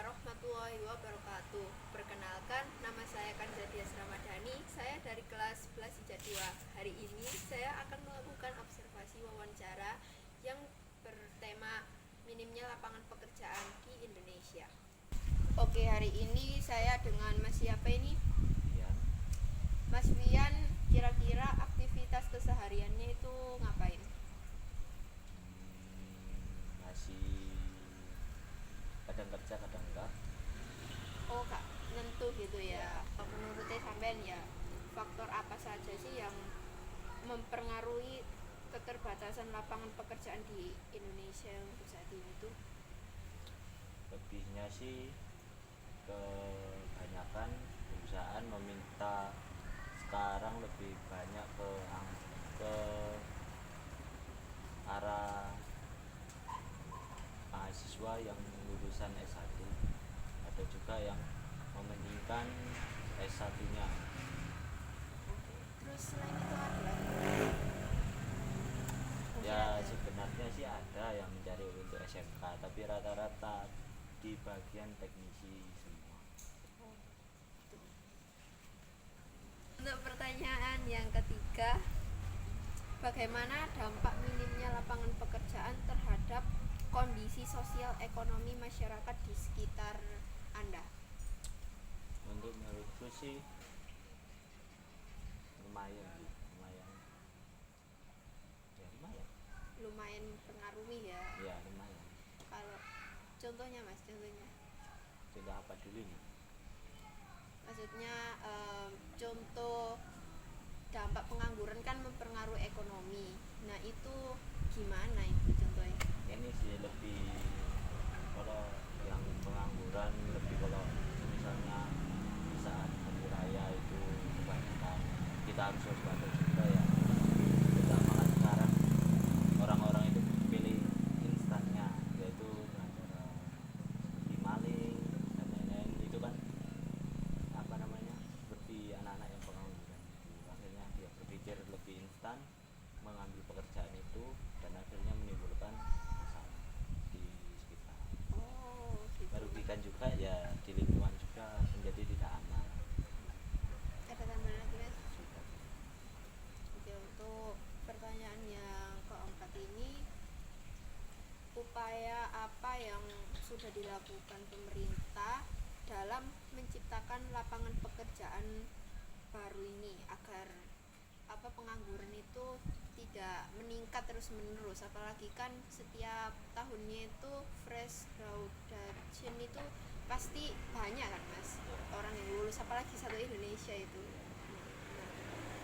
warahmatullahi wabarakatuh. Perkenalkan, nama saya Kanjadias Ramadhani. Saya dari kelas 11 IJA 2. Hari ini saya akan melakukan observasi wawancara yang bertema minimnya lapangan pekerjaan di Indonesia. Oke, hari ini saya dengan Mas siapa ini? Iya. Mas Wian, kira-kira aktivitas kesehariannya itu ngapain? Masih kadang kerja kadang enggak. Oh kak, nentu gitu ya. Menurutnya sampean ya, faktor apa saja sih yang mempengaruhi keterbatasan lapangan pekerjaan di Indonesia untuk saat ini tuh? Lebihnya sih kebanyakan perusahaan meminta sekarang lebih banyak ke arah mahasiswa yang lulusan S1. Ada juga yang mementingkan S1-nya. Terus selain itu ada lagi? Mungkin Ya ada. sebenarnya sih ada yang mencari untuk SMK, tapi rata-rata di bagian teknisi semua. Oh, gitu. Untuk pertanyaan yang ketiga, bagaimana dampak minimnya lapangan pekerjaan terhadap kondisi sosial ekonomi masyarakat di sekitar Anda? Untuk menurutku sih lumayan lumayan ya lumayan Lumayan pengaruhi ya. ya lumayan. Kalau contohnya Mas, contohnya. Contoh apa dulu nih? Maksudnya contoh dampak pengangguran kan mempengaruhi ekonomi. Nah, itu gimana itu contohnya? Ini sih lebih, kalau yang pengangguran lebih, kalau misalnya di saat hari raya itu kebanyakan kita harus waspada juga ya, terutama kan sekarang orang-orang itu pilih instannya, yaitu antara seperti maling dan lain-lain. Itu kan apa namanya, seperti anak-anak yang pengangguran itu akhirnya dia berpikir lebih instan mengambil pekerjaan itu, dan akhirnya menimbulkan masalah di sekitar, Oh, gitu. merugikan juga ya di lingkungan juga, menjadi tidak aman. Ada tambahan lagi Mas? Sudah. Oke, untuk pertanyaan yang keempat ini, upaya apa yang sudah dilakukan pemerintah dalam menciptakan lapangan pekerjaan baru ini agar pengangguran itu tidak meningkat terus menerus, apalagi kan setiap tahunnya itu fresh graduation itu pasti banyak kan Mas orang yang lulus, apalagi satu Indonesia itu.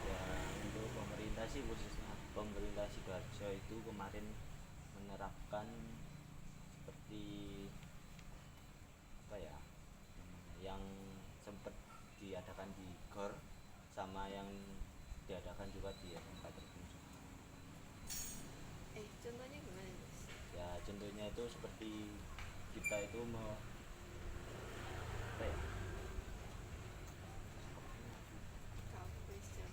Ya untuk pemerintah sih, khususnya pemerintah Sidoarjo itu kemarin menerapkan seperti apa ya namanya, yang sempat diadakan di GOR sama yang diadakan juga di SMK tertentu. Contohnya gimana Mas? Ya contohnya itu seperti kita itu mau apa ya, Kau question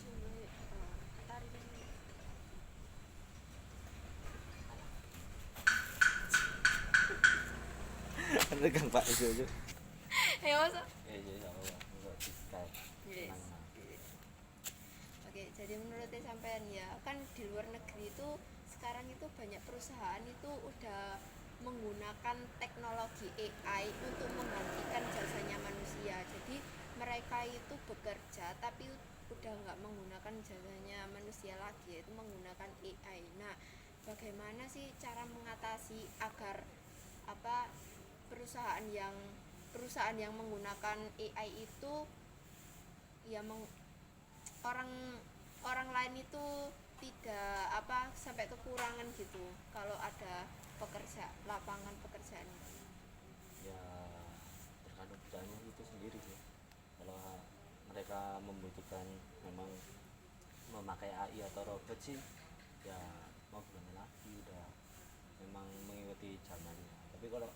contohnya tarikannya. tegang Pak itu Masa? ya Allah enggak diskat. Yes. Oke, jadi menurut sampean ya, kan di luar negeri itu sekarang itu banyak perusahaan itu udah menggunakan teknologi AI untuk menggantikan jasanya manusia. Jadi mereka itu bekerja tapi udah nggak menggunakan jasanya manusia lagi, itu menggunakan AI. Nah, bagaimana sih cara mengatasi agar apa perusahaan yang menggunakan AI itu ya orang orang lain itu tidak sampai kekurangan gitu kalau ada lapangan pekerjaan itu. Ya tergantung perusahaannya itu sendiri sih. Kalau mereka membutuhkan memang memakai AI atau robot sih, ya mau gimana lagi, udah memang mengikuti zamannya. Tapi kalau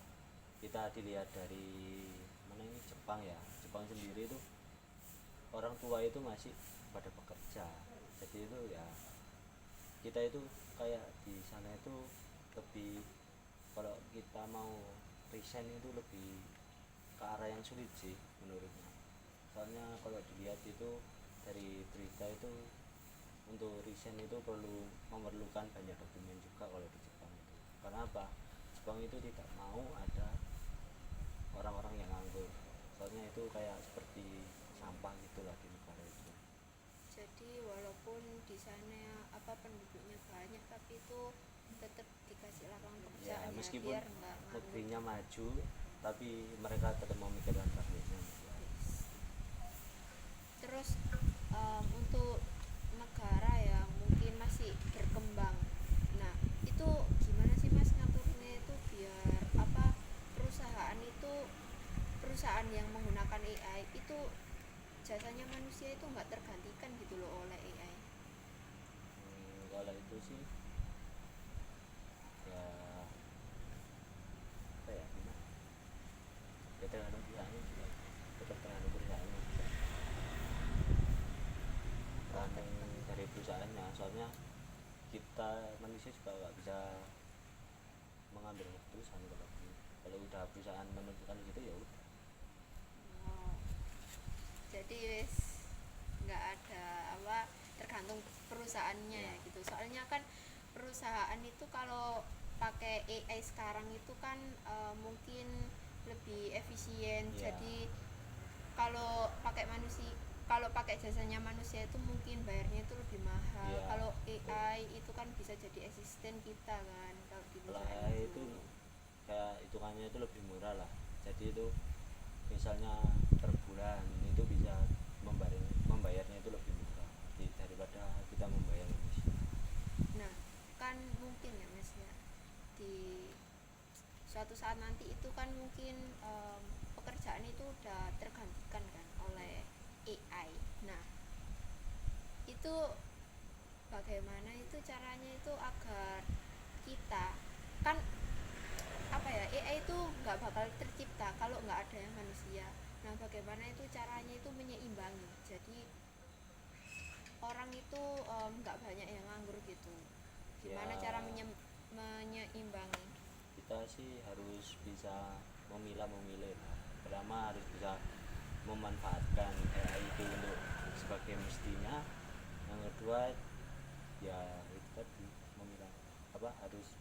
kita dilihat dari mana ini, Jepang ya, Jepang sendiri itu orang tua itu masih pada bekerja. Jadi itu ya, kita itu kayak di sana itu lebih, kalau kita mau resign itu lebih ke arah yang sulit sih menurutnya. Soalnya kalau dilihat itu dari berita itu untuk resign itu memerlukan banyak dokumen juga kalau di Jepang itu. Karena apa? Jepang itu tidak mau ada orang-orang yang nganggur. Soalnya itu kayak seperti sampah gitulah di negara itu. Jadi walaupun di sana apa penduduknya banyak tapi itu tetap dikasih lapangan Ya pekerjaan ya, meskipun biar nggak nganggur. negerinya maju, tapi mereka tetap memikirkan rakyatnya. Yes. Terus untuk negara yang mungkin masih berkembang, nah itu gimana sih mas ngaturnya itu biar apa perusahaan yang menggunakan AI itu jasanya manusia itu nggak tergantikan gitu loh oleh AI. Kalau itu sih ya apa ya gimana? Ya tergantung perusahaannya juga, tetap tergantung perusahaannya juga. Tergantung dari perusahaannya, soalnya kita manusia juga nggak bisa mengambil keputusan kalau udah perusahaan menentukan gitu ya udah. Oh, jadi wes nggak ada apa tergantung perusahaannya ya gitu. Soalnya kan perusahaan itu kalau pakai AI sekarang itu kan mungkin lebih efisien. Ya, Jadi kalau pakai jasanya manusia itu mungkin bayarnya itu lebih mahal. ya Kalau betul. AI itu kan bisa jadi asisten kita kan kalau di Kalau perusahaan AI itu. itu kayak hitungannya itu lebih murah lah. Jadi itu misalnya per bulan itu bisa membayarnya itu lebih murah daripada kita membayar manusia. Nah, kan mungkin ya Mas ya di suatu saat nanti itu kan mungkin pekerjaan itu udah tergantikan kan oleh AI. Nah, itu bagaimana itu caranya itu agar kita kan apa ya AI itu nggak bakal tercipta kalau nggak ada yang manusia. Nah, bagaimana itu caranya itu menyeimbangi. Jadi orang itu nggak banyak yang nganggur gitu. Gimana Ya cara menyeimbangi? kita sih harus bisa memilah-memilih. Pertama harus bisa memanfaatkan AI itu untuk sebagai mestinya. Yang kedua ya itu tadi memilah, apa harus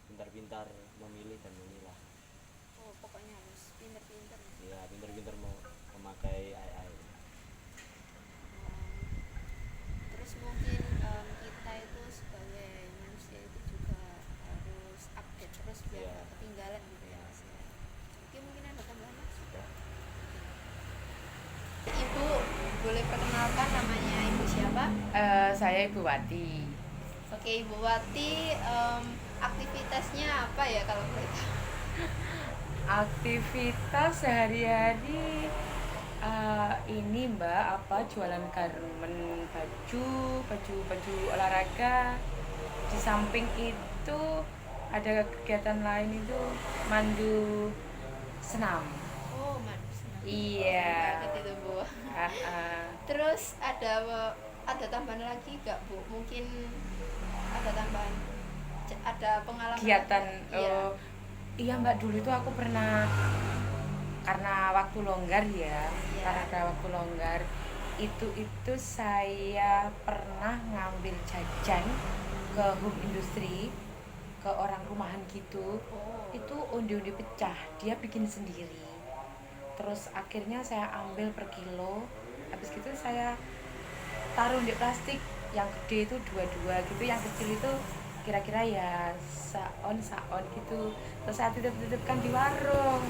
pintar-pintar memilih dan memilah. Oh, pokoknya harus pinter-pinter. Ya pintar-pintar mau memakai AI. Terus mungkin kita itu sebagai manusia itu juga harus update terus biar Ya, nggak ketinggalan gitu ya Mas ya. Oke, mungkin ada tambahan Mas? sudah. Ibu boleh perkenalkan namanya Ibu siapa? Saya Ibu Wati. Oke, Ibu Wati, aktivitasnya apa ya kalau boleh tahu? Aktivitas sehari-hari ini Mbak, jualan garmen baju olahraga. Di samping itu ada kegiatan lain itu mandu senam. Oh, manusia. Iya. Banget itu Bu. Ah, ah. Terus ada tambahan lagi nggak Bu? Mungkin ada tambahan, ada pengalaman Kegiatan iya. iya Mbak, dulu itu aku pernah karena waktu longgar ya. Iya. Karena ada waktu longgar itu saya pernah ngambil jajan ke home industry, ke orang rumahan gitu. Oh. Itu undi-undi pecah, dia bikin sendiri. Terus akhirnya saya ambil per kilo. Habis gitu saya taruh di plastik, yang gede itu dua-dua gitu, yang kecil itu kira-kira ya saon gitu. Terus saya titip-titipkan di warung,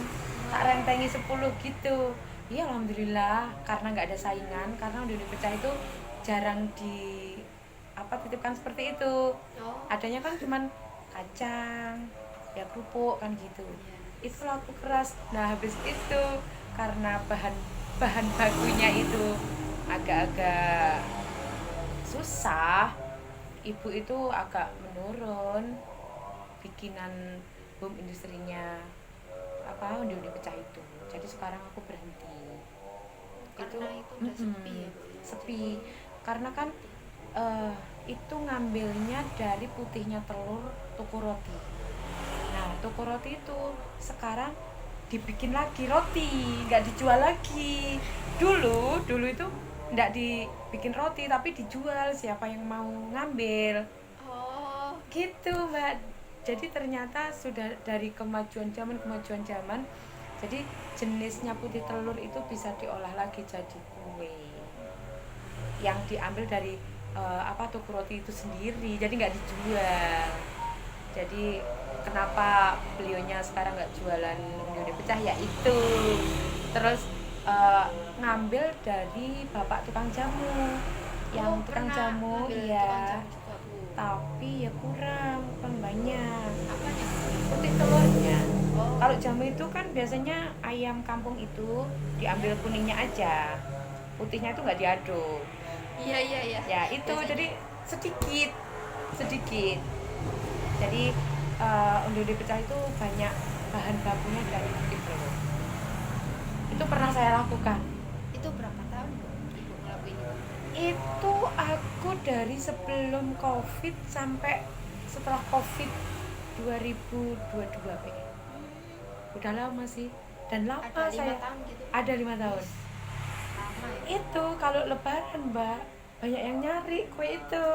tak rentengi 10 gitu. Iya alhamdulillah, karena nggak ada saingan, karena udah pecah itu jarang di titipkan seperti itu. Oh. Adanya kan cuman kacang ya, kerupuk kan gitu. Iya. Itu laku keras. Nah habis itu karena bahan bakunya itu agak-agak susah, ibu itu agak menurun bikinan home industrinya, undi-undi pecah itu. Jadi sekarang aku berhenti. Karena itu udah sepi ya Bu? Sepi karena kan itu ngambilnya dari putihnya telur tuku roti. Nah toko roti itu sekarang dibikin lagi roti, nggak dijual lagi. Dulu itu nggak dibikin roti tapi dijual, siapa yang mau ngambil Oh, gitu mbak. Jadi ternyata sudah dari kemajuan zaman, jadi jenisnya putih telur itu bisa diolah lagi jadi kue yang diambil dari toko roti itu sendiri, jadi nggak dijual. Jadi kenapa beliaunya sekarang nggak jualan undi pecah ya itu. Terus ngambil dari bapak tukang jamu, yang tukang pernah jamu ngambil ya, tukang jamu juga, Bu. tapi ya kurang banyak Apanya? putih telurnya. Oh. Kalau jamu itu kan biasanya ayam kampung itu diambil kuningnya aja, putihnya itu nggak diaduk. Iya. Ya itu Biasanya. jadi sedikit. Jadi undi pecah itu banyak bahan bakunya dari putih telur. Itu pernah saya lakukan. Itu berapa tahun, Bu, Ibu ngelakuin itu? Itu aku dari sebelum COVID sampai setelah COVID 2022 P. Udah lama sih. Dan lama Ada 5 saya. tahun gitu. Ada 5 tahun. Lama ya. Itu kalau lebaran mbak banyak yang nyari kue itu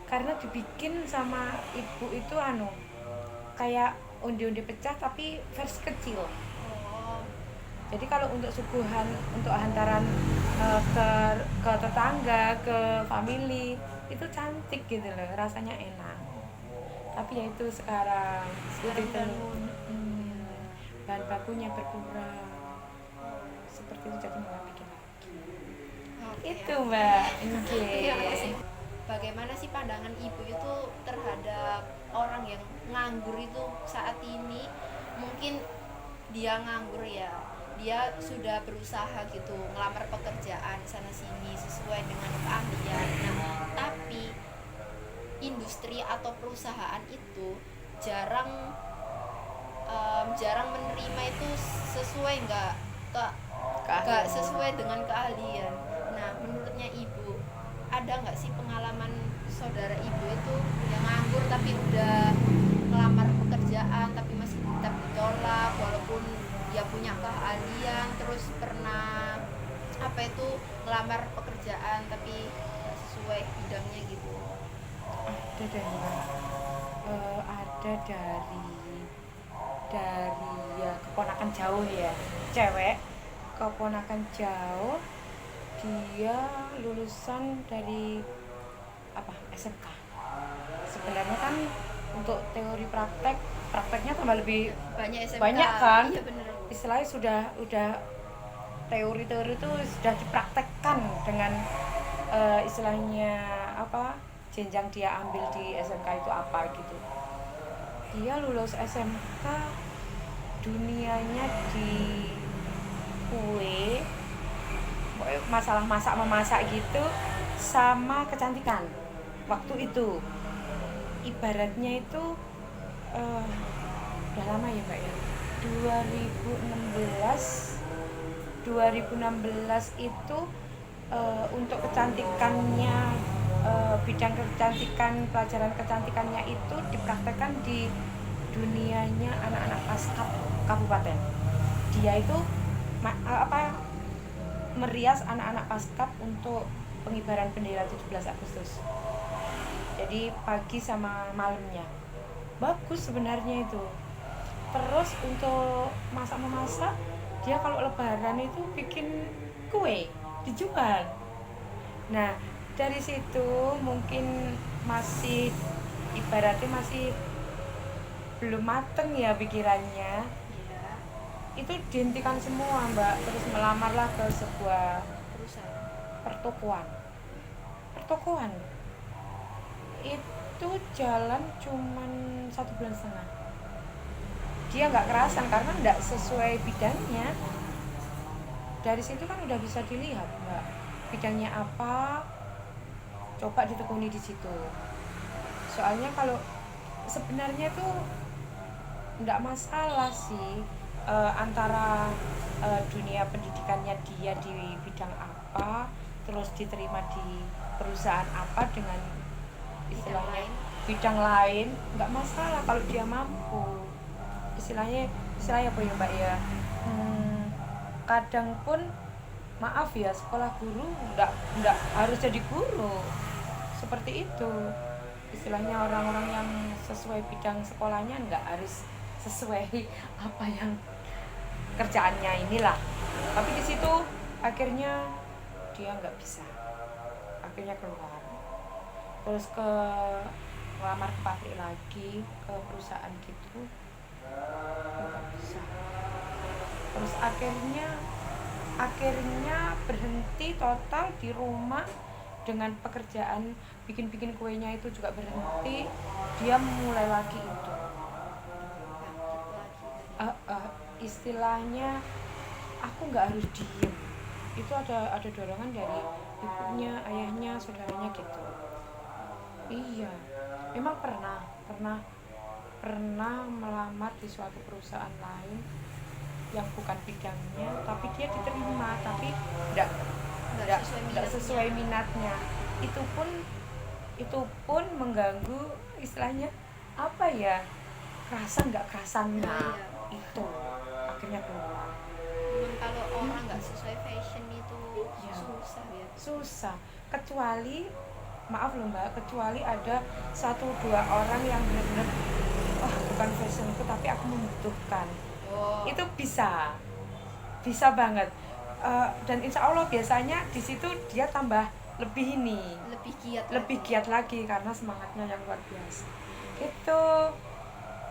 karena dibikin sama ibu itu kayak undi-undi pecah tapi versi kecil. Oh. Jadi kalau untuk suguhan, untuk hantaran ke tetangga, ke family itu cantik gitu loh, rasanya enak. Tapi ya itu sekarang Sekarang udah bahan bakunya berkurang seperti itu, jadi nggak bikin lagi. Oke, Itu ya. mbak. Iya sih. Bagaimana sih pandangan ibu itu terhadap orang yang nganggur itu saat ini? Mungkin dia nganggur ya, dia sudah berusaha gitu ngelamar pekerjaan sana sini sesuai dengan keahlian. Nah, tapi industri atau perusahaan itu jarang menerima itu sesuai nggak sesuai dengan keahlian. Nah, menurutnya ibu, ada nggak sih pengalaman saudara ibu itu yang nganggur tapi udah ngelamar pekerjaan tapi masih tetap ditolak walaupun dia punya keahlian, terus pernah ngelamar pekerjaan tapi nggak sesuai bidangnya gitu? Ada deh mbak. Ada dari ya keponakan jauh ya, cewek, keponakan jauh, dia lulusan dari SMK. Sebenarnya kan untuk teori prakteknya tambah lebih Banyak SMK. banyak kan. Iya bener. Istilahnya udah teori itu sudah dipraktekkan dengan istilahnya jenjang dia ambil di SMK itu apa gitu. Dia lulus SMK, dunianya di kue, masalah memasak gitu, sama kecantikan. Waktu itu ibaratnya itu udah lama ya mbak ya, 2016 itu untuk kecantikannya, bidang kecantikan, pelajaran kecantikannya itu dipraktekkan di dunianya anak-anak paskap kabupaten. Dia itu merias anak-anak paskap untuk pengibaran bendera 17 Agustus. Jadi pagi sama malamnya bagus sebenarnya itu. Terus untuk masak-memasak, dia kalau lebaran itu bikin kue dijual. Nah dari situ mungkin masih ibaratnya masih belum mateng ya pikirannya. Iya. Itu dihentikan semua mbak, terus melamarlah ke sebuah Perusahaan. pertokoan itu jalan cuman 1,5 bulan. Dia nggak kerasan karena nggak sesuai bidangnya. Dari situ kan udah bisa dilihat mbak bidangnya apa, coba ditekuni di situ. Soalnya kalau sebenarnya tuh nggak masalah sih antara dunia pendidikannya dia di bidang apa, terus diterima di perusahaan apa dengan istilahnya bidang lain, nggak masalah kalau dia mampu. istilahnya apa ya Mbak ya, kadang pun maaf ya, sekolah guru nggak harus jadi guru seperti itu. Istilahnya orang-orang yang sesuai bidang sekolahnya nggak harus sesuai apa yang kerjaannya inilah, tapi di situ akhirnya dia nggak bisa, akhirnya keluar, terus ke ngelamar ke pabrik lagi, ke perusahaan gitu, nggak bisa. Terus akhirnya berhenti total di rumah dengan pekerjaan bikin kuenya itu juga berhenti. Dia mulai lagi itu, istilahnya aku nggak harus diem, itu ada dorongan dari ibunya, ayahnya, saudaranya gitu. Iya, memang pernah melamar di suatu perusahaan lain yang bukan bidangnya, tapi dia diterima, tapi tidak sesuai minatnya. Itu pun mengganggu, istilahnya apa ya, nggak kerasannya itu akhirnya keluar. Memang kalau orang nggak sesuai fashion itu Iya. Susah, kecuali maaf loh Mbak, kecuali ada 1-2 orang yang benar-benar bukan fashionku tapi aku membutuhkan. Itu bisa banget. Dan insya Allah biasanya di situ dia tambah lebih giat lagi karena semangatnya yang luar biasa gitu.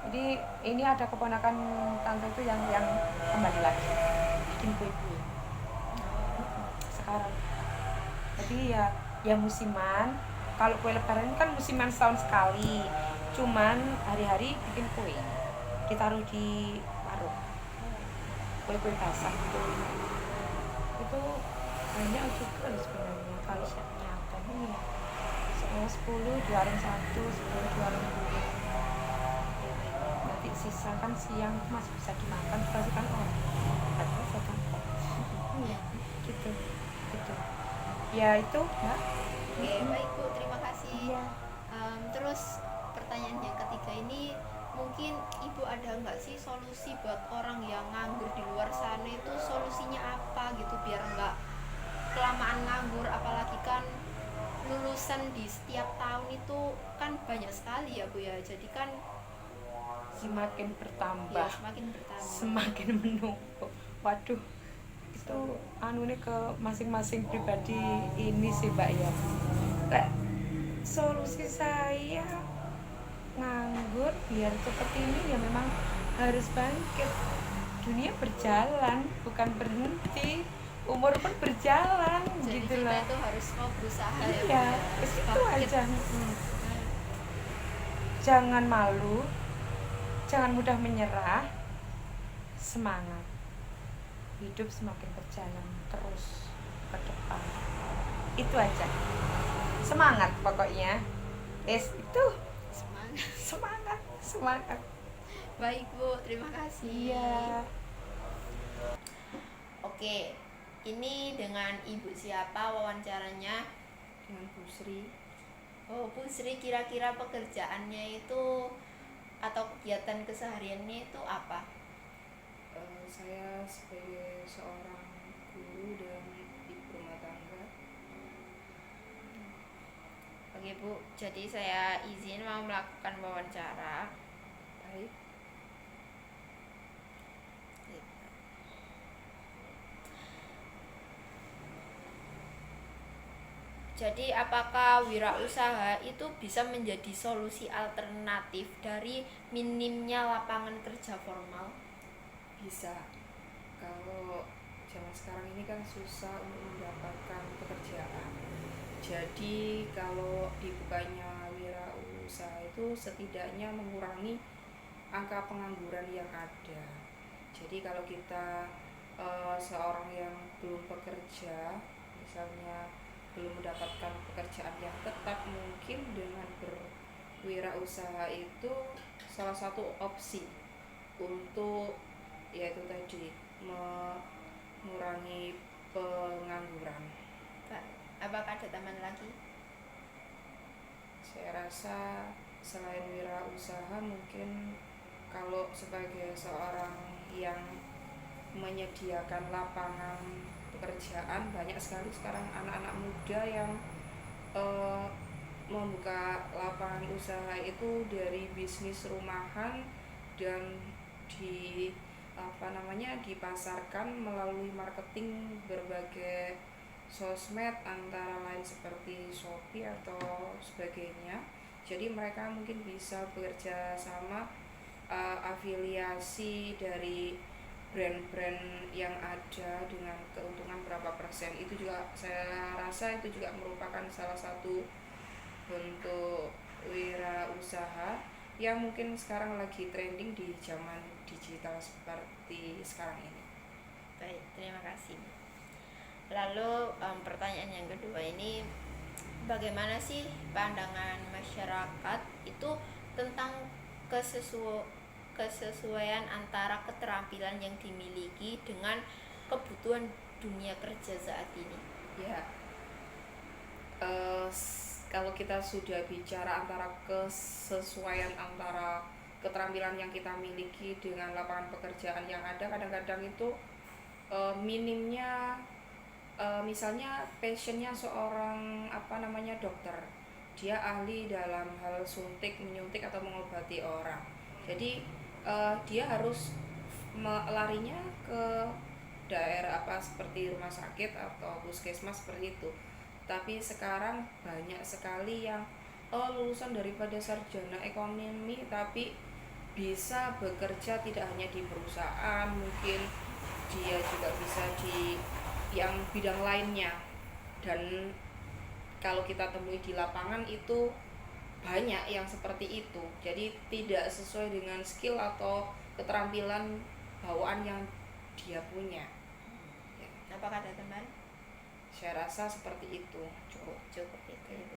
Jadi ini ada keponakan tante itu yang kembali lagi bikin kue sekarang. Jadi ya musiman. Kalau kue lebaran kan musiman setahun sekali, cuman hari-hari bikin kue ditaruh di warung, kue basah gitu. Itu banyak juga sebenarnya kalau nyata ini ya, 10 di warung 1, 10 di warung 2. Nanti sisa kan siang masih bisa dimakan, pasti kan ada sedangkan gitu ya itu Mbak. Oke, baik Bu, terima kasih. Iya. Terus pertanyaan yang ketiga ini, mungkin Ibu ada nggak sih solusi buat orang yang nganggur di luar sana itu, solusinya apa gitu biar nggak kelamaan nganggur, apalagi kan lulusan di setiap tahun itu kan banyak sekali ya Bu ya, jadi kan Semakin ya bertambah, semakin bertambah. semakin menumpuk. Waduh, itu nih ke masing-masing pribadi ini sih Mbak ya. Solusi saya nganggur biar seperti ini ya memang harus bangkit. Dunia berjalan, bukan berhenti. Umur pun berjalan. Jadi gitu kita loh. itu harus mau berusaha Iya, ya itu aja. Jangan malu, jangan mudah menyerah, semangat. Hidup semakin berjalan terus ke depan. Itu aja. Semangat pokoknya. Itu semangat. Baik Bu, terima kasih. Iya. Oke, ini dengan Ibu siapa wawancaranya? Dengan Bu Sri. Oh, Bu Sri, kira-kira pekerjaannya itu atau kegiatan kesehariannya itu apa? Saya sebagai seorang guru dan ibu rumah tangga. Oke Bu, jadi saya izin mau melakukan wawancara. Baik. Jadi apakah wirausaha itu bisa menjadi solusi alternatif dari minimnya lapangan kerja formal? Bisa. Kalau zaman sekarang ini kan susah untuk mendapatkan pekerjaan. Jadi kalau dibukanya wirausaha itu setidaknya mengurangi angka pengangguran yang ada. Jadi kalau kita seorang yang belum bekerja, misalnya belum mendapatkan pekerjaan yang tetap, mungkin dengan berwirausaha itu salah satu opsi untuk yaitu tadi mengurangi pengangguran. Pak, apakah ada tambahan lagi? Saya rasa selain wirausaha mungkin kalau sebagai seorang yang menyediakan lapangan pekerjaan, banyak sekali sekarang anak-anak muda yang eh, membuka lapangan usaha itu dari bisnis rumahan dan di dipasarkan melalui marketing berbagai sosmed antara lain seperti Shopee atau sebagainya. Jadi mereka mungkin bisa bekerja sama, afiliasi dari brand-brand yang ada dengan keuntungan berapa persen. Itu juga saya rasa itu juga merupakan salah satu bentuk wirausaha yang mungkin sekarang lagi trending di zaman digital seperti sekarang ini. Baik, terima kasih. Lalu pertanyaan yang kedua ini, bagaimana sih pandangan masyarakat itu tentang kesesuaian antara keterampilan yang dimiliki dengan kebutuhan dunia kerja saat ini? Ya, kalau kita sudah bicara antara kesesuaian antara keterampilan yang kita miliki dengan lapangan pekerjaan yang ada, kadang-kadang itu minimnya, misalnya passionnya seorang dokter, dia ahli dalam hal suntik, menyuntik atau mengobati orang, jadi dia harus larinya ke daerah seperti rumah sakit atau puskesmas seperti itu. Tapi sekarang banyak sekali yang lulusan daripada sarjana ekonomi tapi bisa bekerja tidak hanya di perusahaan, mungkin dia juga bisa di yang bidang lainnya. Dan kalau kita temui di lapangan itu banyak yang seperti itu. Jadi tidak sesuai dengan skill atau keterampilan bawaan yang dia punya. Apakah ada teman? Saya rasa seperti itu. Cukup itu.